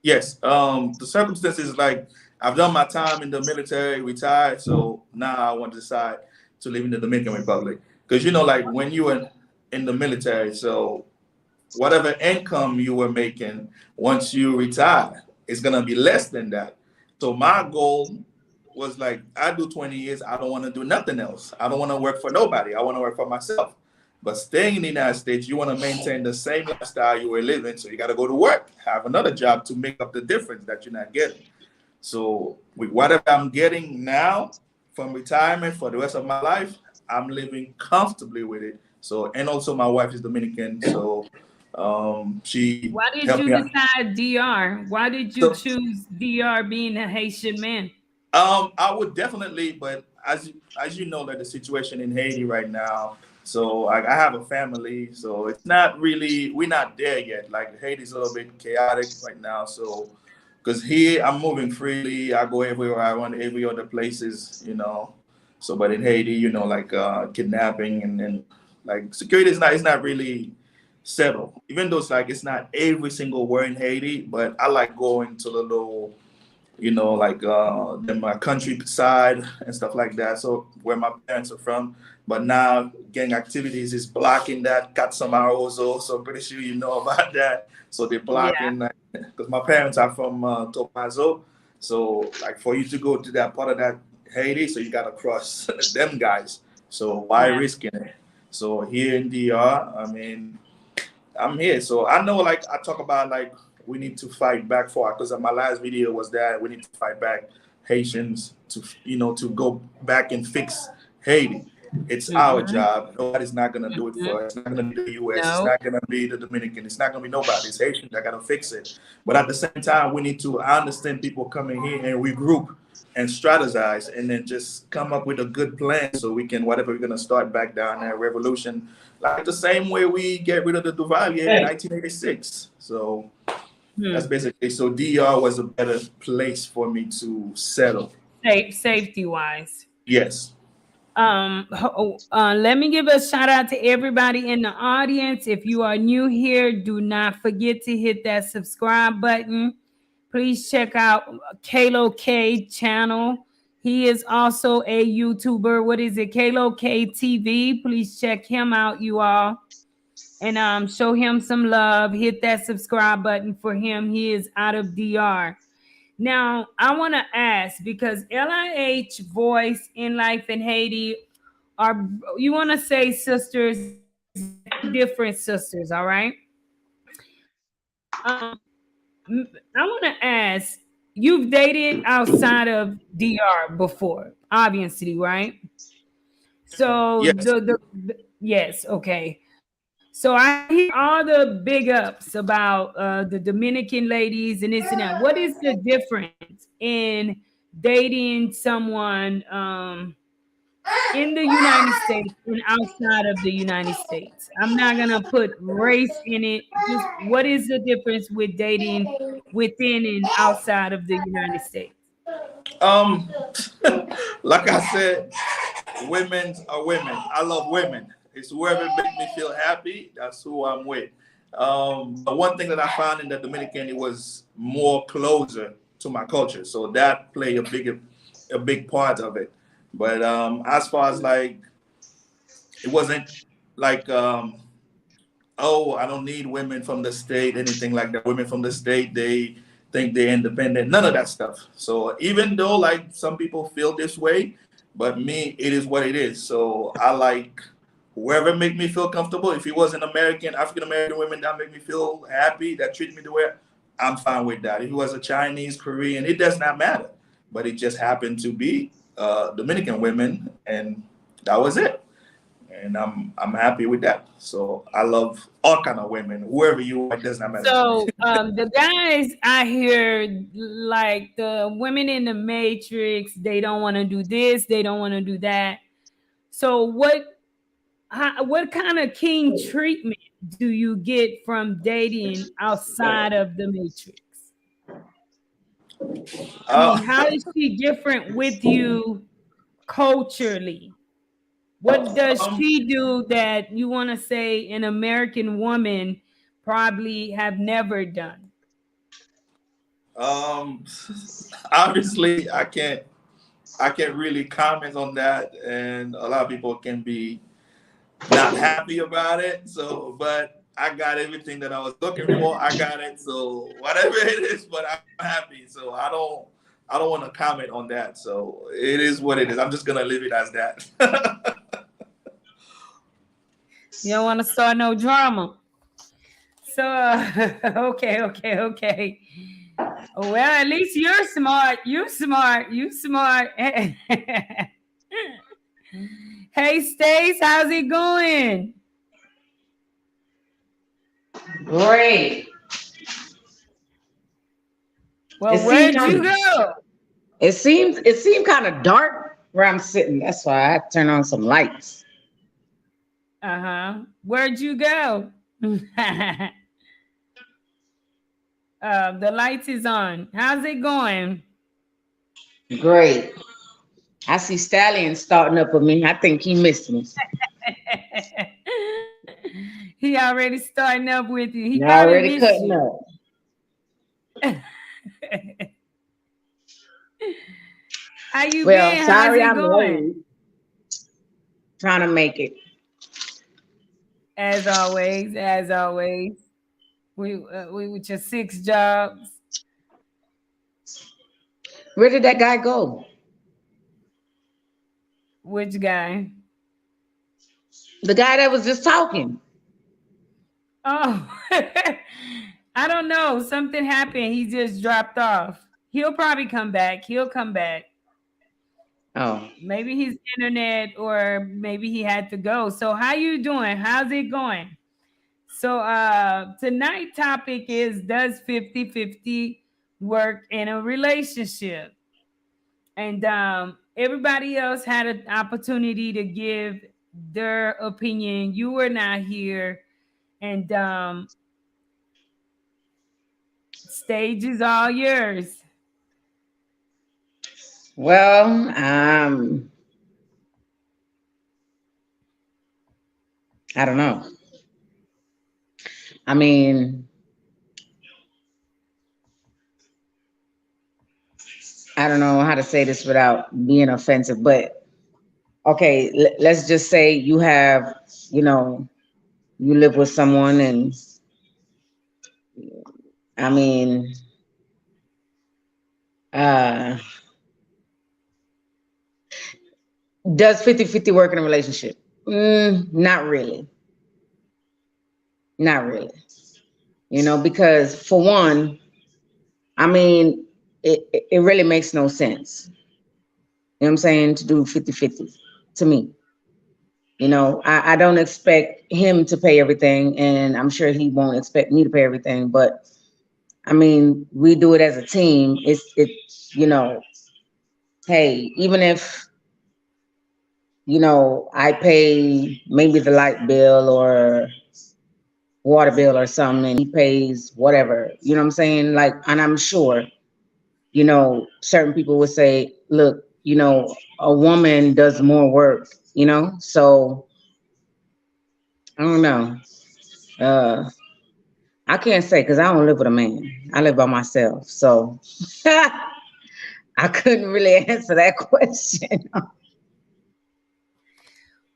Yes. The circumstances like I've done my time in the military, retired, so now I want to decide to live in the Dominican Republic. Because like when you were in the military, so whatever income you were making once you retire is gonna be less than that. So my goal was like I do 20 years, I don't want to do nothing else. I don't want to work for nobody. I want to work for myself. But staying in the United States, you want to maintain the same lifestyle you were living. So you got to go to work, have another job to make up the difference that you're not getting. So with whatever I'm getting now from retirement for the rest of my life, I'm living comfortably with it. So and also my wife is Dominican, so she Why did helped you me out. decide DR? Why did you So choose DR being a Haitian man? I would definitely, but as you know, like the situation in Haiti right now. So like I have a family, so it's not really we're not there yet. Like Haiti's a little bit chaotic right now. So because here I'm moving freely, I go everywhere I want, every other places. So but in Haiti, like kidnapping and like security is not really settled. Even though it's not every single word in Haiti, but I like going to the little like in my countryside and stuff like that. So where my parents are from. But now gang activities is blocking that. Got some Catsamaroso, so pretty sure you know about that. So they're Yeah. blocking because my parents are from Topazo. So like for you to go to that part of that Haiti, so you gotta cross them guys. So why Yeah. risking it? So here in DR, I mean, I'm here. So I know, like, I talk about, like, we need to fight back for it because my last video was that we need to fight back Haitians to go back and fix Haiti. It's our Hmm. job. Nobody's not gonna do it Hmm. for us. It's not gonna be the U.S. It's No. not gonna be the Dominican. It's not gonna be nobody. It's Haitians that gotta fix it. But at the same time, we need to. I understand people coming here and regroup and strategize, and then just come up with a good plan so we can whatever we're gonna start back down there revolution, like the same way we get rid of the Duvalier in 1986. So that's Hmm. basically so. DR was a better place for me to settle. Safety wise. Yes. Let me give a shout out to everybody in the audience. If you are new here, do not forget to hit that subscribe button. Please check out Kalo K channel. He is also a YouTuber. What is it? Kalo K TV. Please check him out, you all. And show him some love. Hit that subscribe button for him. He is out of DR. Now, I want to ask because LIH voice in life in Haiti are, you want to say sisters, they're two different sisters, all right? I want to ask, you've dated outside of DR before, obviously, right? So Yes. yes, okay. So I hear all the big ups about the Dominican ladies and this and that. What is the difference in dating someone in the United States and outside of the United States? I'm not gonna put race in it. Just what is the difference with dating within and outside of the United States? Um, like I said, women are women. I love women. It's whoever makes me feel happy. That's who I'm with. But one thing that I found in the Dominican, it was more closer to my culture, so that played a big part of it. But as far as like, it wasn't like oh, I don't need women from the state, anything like that. Women from the state, they think they're independent. None of that stuff. So even though like some people feel this way, but me, it is what it is. So I like whoever make me feel comfortable. If it was an American, African American women that make me feel happy, that treat me the way, I'm fine with that. If it was a Chinese, Korean, it does not matter. But it just happened to be Dominican women, and that was it, and I'm happy with that. So I love all kind of women, whoever you are, it does not matter to me. So the guys I hear, like the women in the Matrix, they don't want to do this, they don't want to do that. So what kind of king treatment do you get from dating outside of the Matrix? I mean, how Uh, is she different with you culturally? What does um, she do that you want to say an American woman probably have never done? um, obviously, I can't really comment on that, and a lot of people can be not happy about it. So, but I got everything that I was looking for. I got it. So whatever it is, but I'm happy. So I don't want to comment on that. So it is what it is. I'm just gonna leave it as that. You don't want to start no drama. So, okay. Well, at least you're smart. You smart. You smart. Hey, Stace, how's it going? Great. It Well, seemed where'd you kind of, go? it seemed kind of dark where I'm sitting. That's why I turned on some lights. Uh-huh. Where'd you go? The lights is on. How's it going? Great. I see Stallion starting up with me. I think he missed me. He already starting up with you. He You're probably already missed cutting you. up. How you Well, been? How's sorry it I'm going? late. Trying to make it. As always, we with your 6 jobs. Where did that guy go? Which guy? The guy that was just talking. Oh, I don't know. Something happened. He just dropped off. He'll probably come back. He'll come back. Oh, Maybe his internet, or maybe he had to go. So how you doing? How's it going? So tonight topic is, does 50-50 work in a relationship? And everybody else had an opportunity to give their opinion. You were not here, and stage is all yours. well, I don't know. I mean, I don't know how to say this without being offensive, but okay, let's just say you have, you know, you live with someone and I mean, uh, does 50-50 work in a relationship? Not really. Not really. Because for one, I mean, it really makes no sense. You know what I'm saying? To do 50-50 to me. I don't expect him to pay everything, and I'm sure he won't expect me to pay everything. But I mean, we do it as a team. You know, hey, even if, I pay maybe the light bill or water bill or something, and he pays whatever, you know what I'm saying? Like, and I'm sure, certain people would say, look, a woman does more work, so I don't know. Uh, I can't say because I don't live with a man. I live by myself. So I couldn't really answer that question.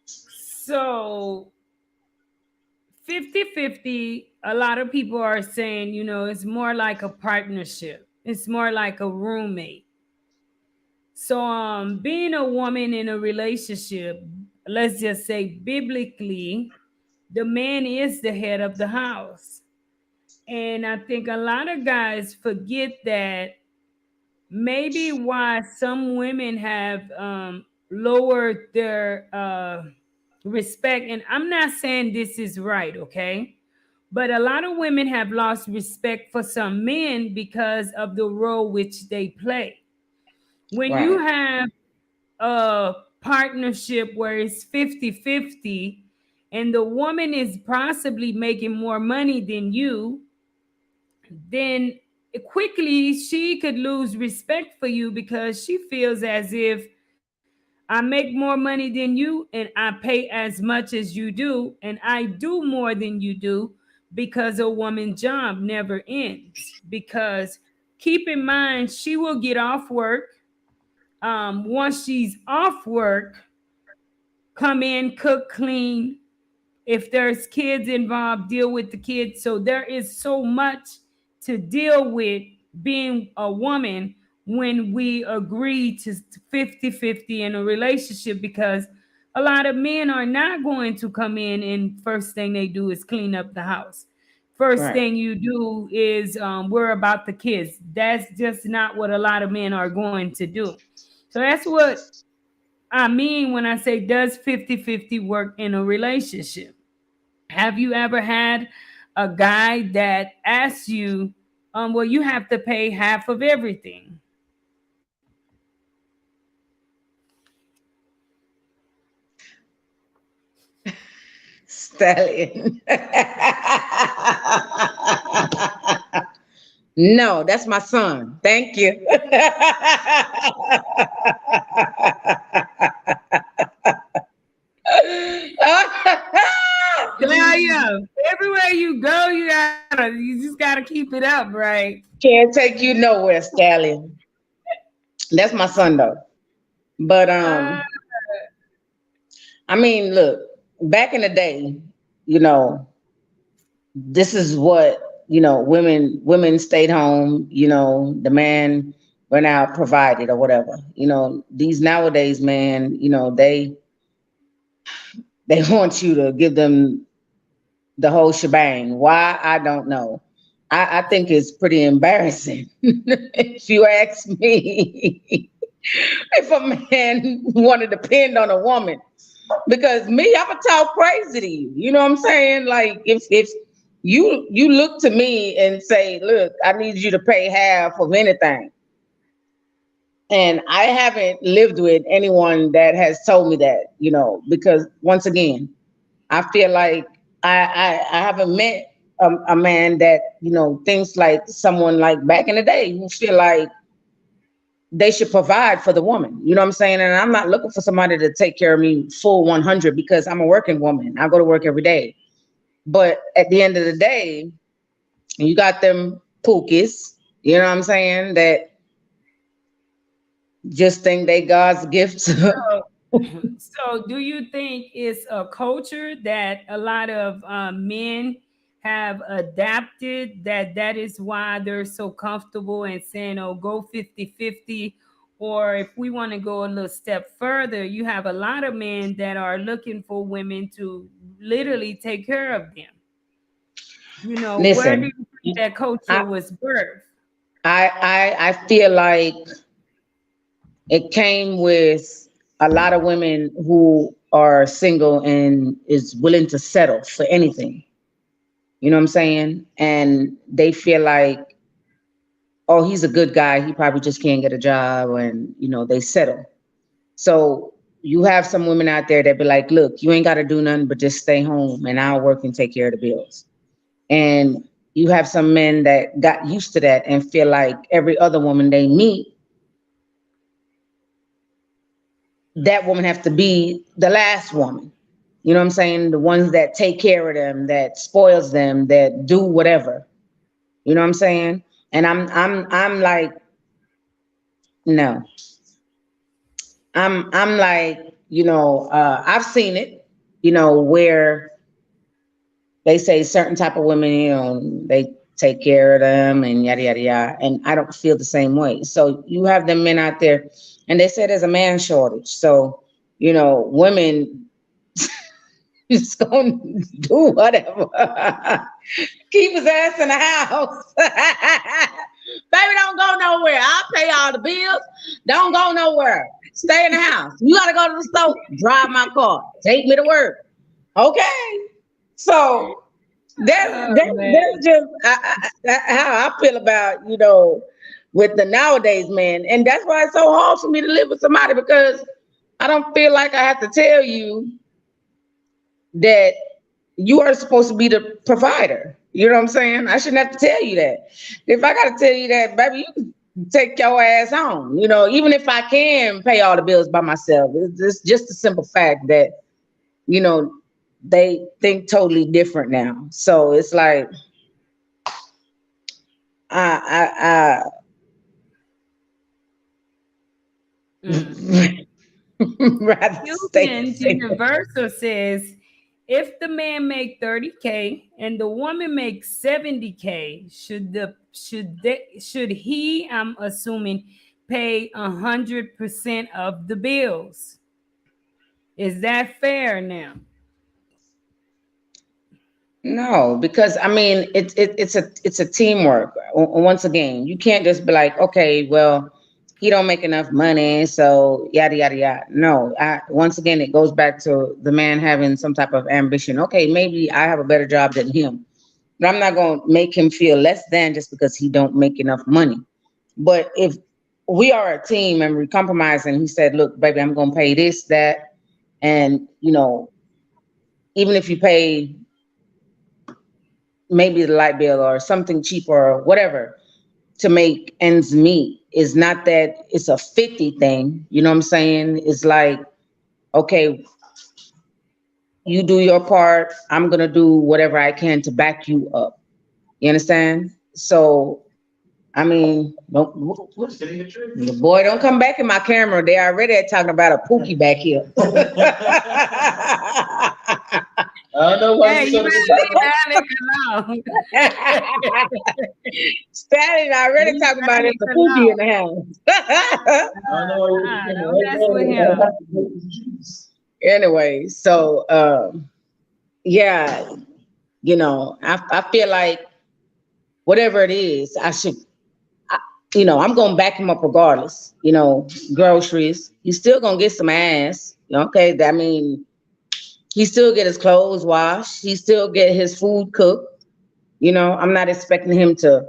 So 50-50, a lot of people are saying, it's more like a partnership. It's more like a roommate. So being a woman in a relationship, let's just say biblically, the man is the head of the house. And I think a lot of guys forget that maybe why some women have lowered their respect. And I'm not saying this is right, okay? But a lot of women have lost respect for some men because of the role which they play. When you Right. have a partnership where it's 50-50, and the woman is possibly making more money than you, then quickly she could lose respect for you because she feels as if I make more money than you and I pay as much as you do and I do more than you do, because a woman's job never ends. Because keep in mind, she will get off work. Once she's off work, come in, cook, clean. If there's kids involved, deal with the kids. So there is so much to deal with being a woman when we agree to 50-50 in a relationship, because a lot of men are not going to come in and first thing they do is clean up the house. First Right. thing you do is worry about the kids. That's just not what a lot of men are going to do. So that's what I mean when I say, does 50-50 work in a relationship? Have you ever had a guy that asks you, well, you have to pay half of everything? Stallion. No, that's my son. Thank you. Yeah, yeah. Everywhere you go, you just gotta keep it up, right? Can't take you nowhere, Stallion. That's my son though. But Uh, I mean, look, back in the day, you know, this is what, women stayed home, the man went out, provided or whatever. These nowadays, man, they want you to give them the whole shebang. Why? I don't know. I think it's pretty embarrassing if you ask me. If a man want to depend on a woman, because me, I'm gonna talk crazy to you. You know what I'm saying? Like if you look to me and say, look, I need you to pay half of anything. And I haven't lived with anyone that has told me that, because once again, I feel like I haven't met a man that, thinks like someone like back in the day who feel like they should provide for the woman. You know what I'm saying? And I'm not looking for somebody to take care of me full 100, because I'm a working woman. I go to work every day. But at the end of the day, you got them pookies, you know what I'm saying, that just think they God's gifts. so, so do you think it's a culture that a lot of men have adapted, that is why they're so comfortable and saying, oh, go 50-50? Or if we want to go a little step further, you have a lot of men that are looking for women to literally take care of them. Where do Listen, you think that culture I, was birthed? I feel like it came with a lot of women who are single and is willing to settle for anything. You know what I'm saying? And they feel like, oh, he's a good guy. He probably just can't get a job, and they settle. So you have some women out there that be like, look, you ain't got to do nothing but just stay home, and I'll work and take care of the bills. And you have some men that got used to that and feel like every other woman they meet, that woman have to be the last woman. You know what I'm saying? The ones that take care of them, that spoils them, that do whatever. You know what I'm saying? And I'm like, no. I'm like, I've seen it, where they say certain type of women, they take care of them and yada yada yada. And I don't feel the same way. So you have them men out there, and they say there's a man shortage. So women just gonna do whatever. Keep his ass in the house. Baby, don't go nowhere. I'll pay all the bills. Don't go nowhere. Stay in the house. You gotta go to the store. Drive my car. Take me to work. Okay. So Oh that's man. just how I feel about with the nowadays man, and that's why it's so hard for me to live with somebody because I don't feel like I have to tell you that you are supposed to be the provider. You know what I'm saying? I shouldn't have to tell you that. If I got to tell you that, baby, you can take your ass home. Even if I can pay all the bills by myself, it's just a simple fact that you know they think totally different now. So it's like I Mm. rather stay Human single. Universal says if the man make 30K and the woman makes 70K, should he, I'm assuming, pay 100% of the bills? Is that fair now? No, because I mean it's a teamwork. Once again, you can't just be like, okay, well, he don't make enough money, so yada yada yada. No, once again it goes back to the man having some type of ambition. Okay, maybe I have a better job than him, but I'm not gonna make him feel less than just because he don't make enough money. But if we are a team and we compromise, and he said, look, baby, I'm gonna pay this, that, and even if you pay maybe the light bill or something cheaper or whatever to make ends meet. Is not that it's a 50 thing. You know what I'm saying? It's like, okay, you do your part. I'm going to do whatever I can to back you up. You understand? So, I mean, the boy, don't come back in my camera. They already talking about a pookie back here. I don't know why Hey, you you sort of better leave Alex alone. Stanley already Leave talking about Alex it's a pookie in alone. the house. I don't know why Don't mess with him. you anyway, so yeah, I feel like whatever it is, I, I'm gonna back him up regardless. Groceries, he's still gonna get some ass. Okay, I mean, he still get his clothes washed. He still get his food cooked. I'm not expecting him to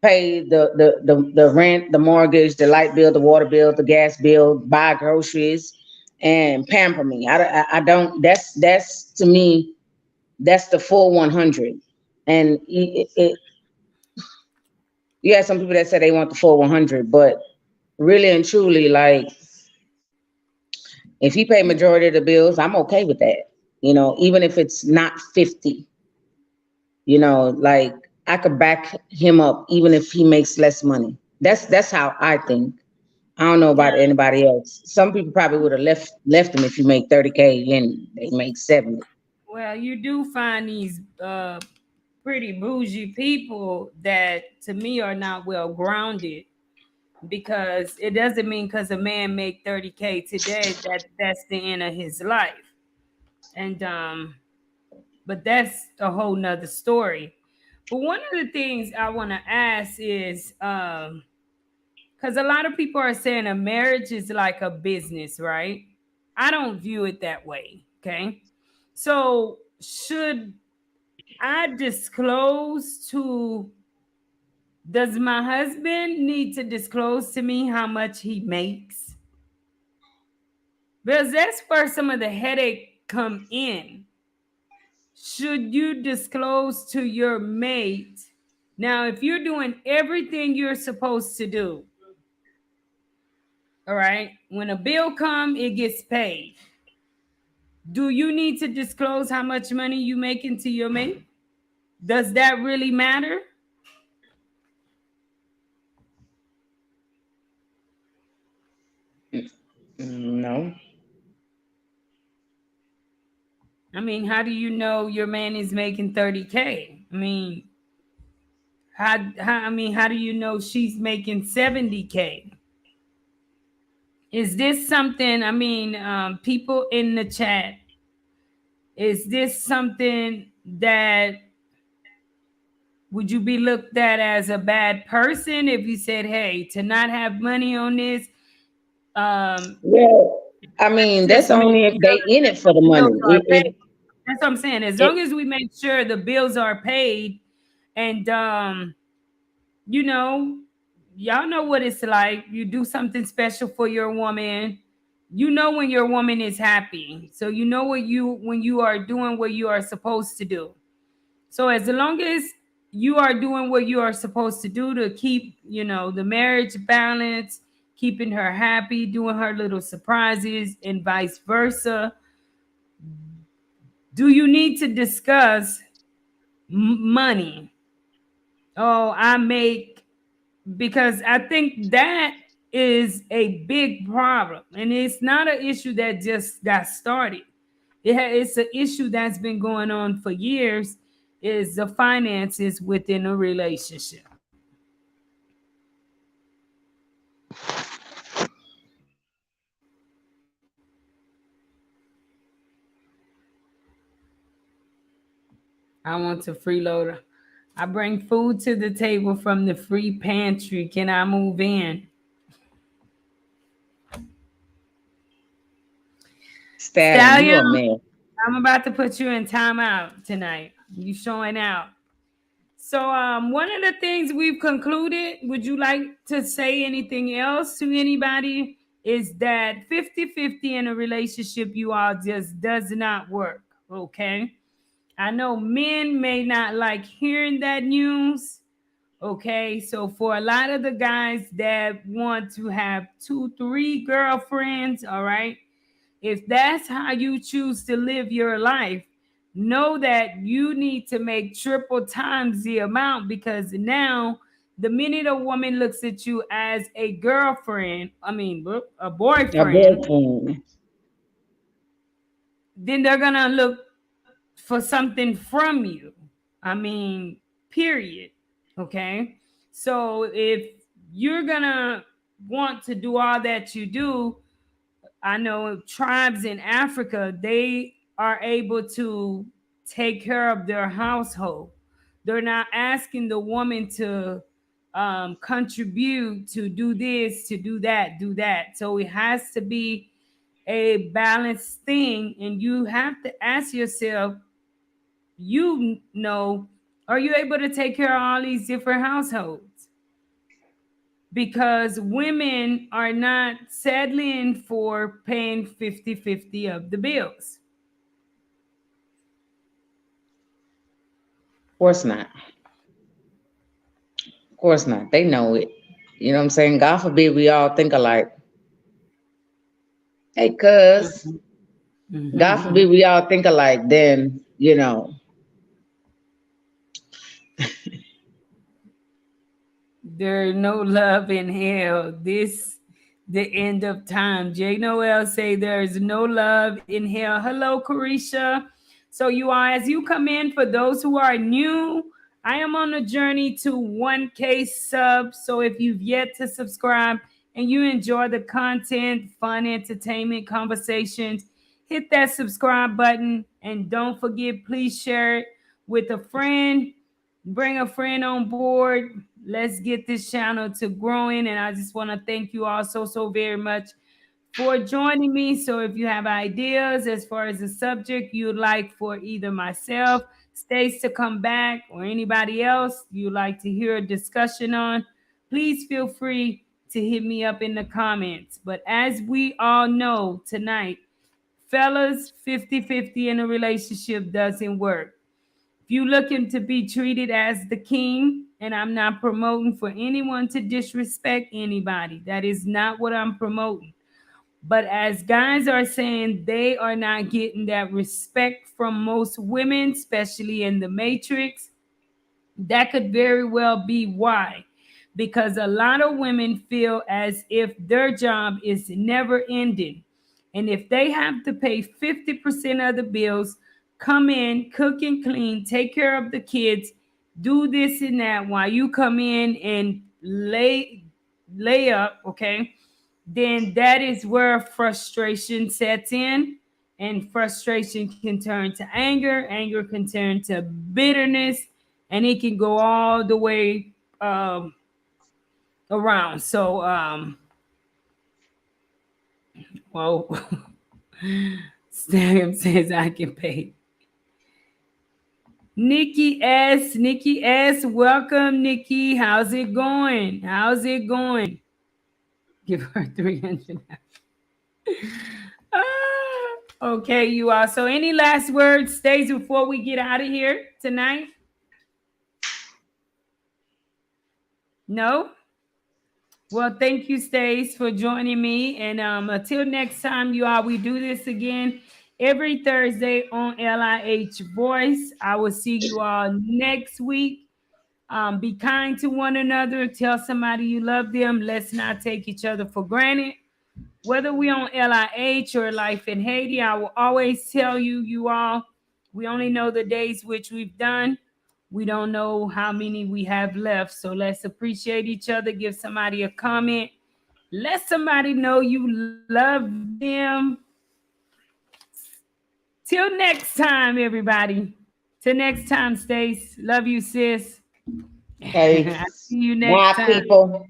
pay the rent, the mortgage, the light bill, the water bill, the gas bill, buy groceries, and pamper me. I don't. That's to me. That's the full 100. And you have some people that say they want the full 100, but really and truly, like if he pay majority of the bills, I'm okay with that. Even if it's not 50. Like I could back him up even if he makes less money. That's how I think. I don't know Now, about anybody else. Some people probably would have left him if you make 30K and they make 70. well, you do find these pretty bougie people that to me are not well grounded, because it doesn't mean because a man make 30K today that that's the end of his life. And but that's a whole nother story. But one of the things I want to ask is because a lot of people are saying a marriage is like a business, right? I don't view it that way. Okay. So should I disclose to, does my husband need to disclose to me how much he makes? Because that's where some of the headache come in. Should you disclose to your mate? Now, if you're doing everything you're supposed to do, all right, when a bill come, it gets paid. Do you need to disclose how much money you make into your mate? Does that really matter? No. I mean, how do you know your man is making 30K? I mean, how do you know she's making 70K? Is this something, I mean, people in the chat, is this something that would you be looked at as a bad person if you said, hey, to not have money on this, Well, I mean, that's just make only if they sure in it for the the bills money. are paid. That's what I'm saying. As It, long as we make sure the bills are paid and you know, y'all know what it's like. You do something special for your woman. You know when your woman is happy. So you know what you when you are doing what you are supposed to do. So as long as you are doing what you are supposed to do to keep, the marriage balance, keeping her happy, doing her little surprises and vice versa, do you need to discuss money? Oh, I make, because I think that is a big problem. And it's not an issue that just got started. It's an issue that's been going on for years, is the finances within a relationship. I want to freeloader. I bring food to the table from the free pantry. Can I move in? Stallion, you Stallion, a mess. I'm about to put you in timeout tonight. You showing out. So, one of the things we've concluded, would you like to say anything else to anybody? Is that 50-50 in a relationship, you all just does not work. Okay. I know men may not like hearing that news. Okay. So, for a lot of the guys that want to have two, three girlfriends, all right, if that's how you choose to live your life, know that you need to make triple times the amount, because now the minute a woman looks at you as a girlfriend, I mean, a A boyfriend, boyfriend. then they're going to look for something from you. I mean, period. Okay. So if you're going to want to do all that you do, I know tribes in Africa, they are able to take care of their household. They're not asking the woman to contribute to do this, to do that, do that. So it has to be a balanced thing. And you have to ask yourself, are you able to take care of all these different households? Because women are not settling for paying 50-50 of the bills. Of course not. Of course not. They know it. You know what I'm saying? God forbid we all think alike. Hey, cuz, God forbid we all think alike, then, There's no love in hell. This the end of time. J Noel say there's no love in hell. Hello, Carisha. So you are, as you come in, for those who are new, I am on a journey to 1K subs. So if you've yet to subscribe and you enjoy the content, fun, entertainment, conversations, hit that subscribe button. And don't forget, please share it with a friend. Bring a friend on board. Let's get this channel to growing. And I just want to thank you all so very much for joining me. So if you have ideas as far as the subject you'd like for either myself, Stace to come back, or anybody else you'd like to hear a discussion on, please feel free to hit me up in the comments. But as we all know tonight, fellas, 50-50 in a relationship doesn't work. If you're looking to be treated as the king, and I'm not promoting for anyone to disrespect anybody, that is not what I'm promoting. But as guys are saying, they are not getting that respect from most women, especially in the matrix. That could very well be why. Because a lot of women feel as if their job is never ending. And if they have to pay 50% of the bills, come in, cook and clean, take care of the kids, do this and that while you come in and lay up, okay? Then that is where frustration sets in, and frustration can turn to anger, anger can turn to bitterness, and it can go all the way around. So well, Stam says I can pay. Nikki S, welcome, Nikki. How's it going? How's it going? Give her 300. Okay, you all. So, any last words, stays before we get out of here tonight? No? Well, thank you, Stace, for joining me. And until next time, you all, we do this again every Thursday on LIH Voice. I will see you all next week. Be kind to one another. Tell somebody you love them. Let's not take each other for granted. Whether we on LIH or Life in Haiti, I will always tell you, you all, we only know the days which we've done. We don't know how many we have left. So let's appreciate each other. Give somebody a comment. Let somebody know you love them. Till next time, everybody. Till next time, Stace. Love you, sis. Okay. I see you next Bye, time. people.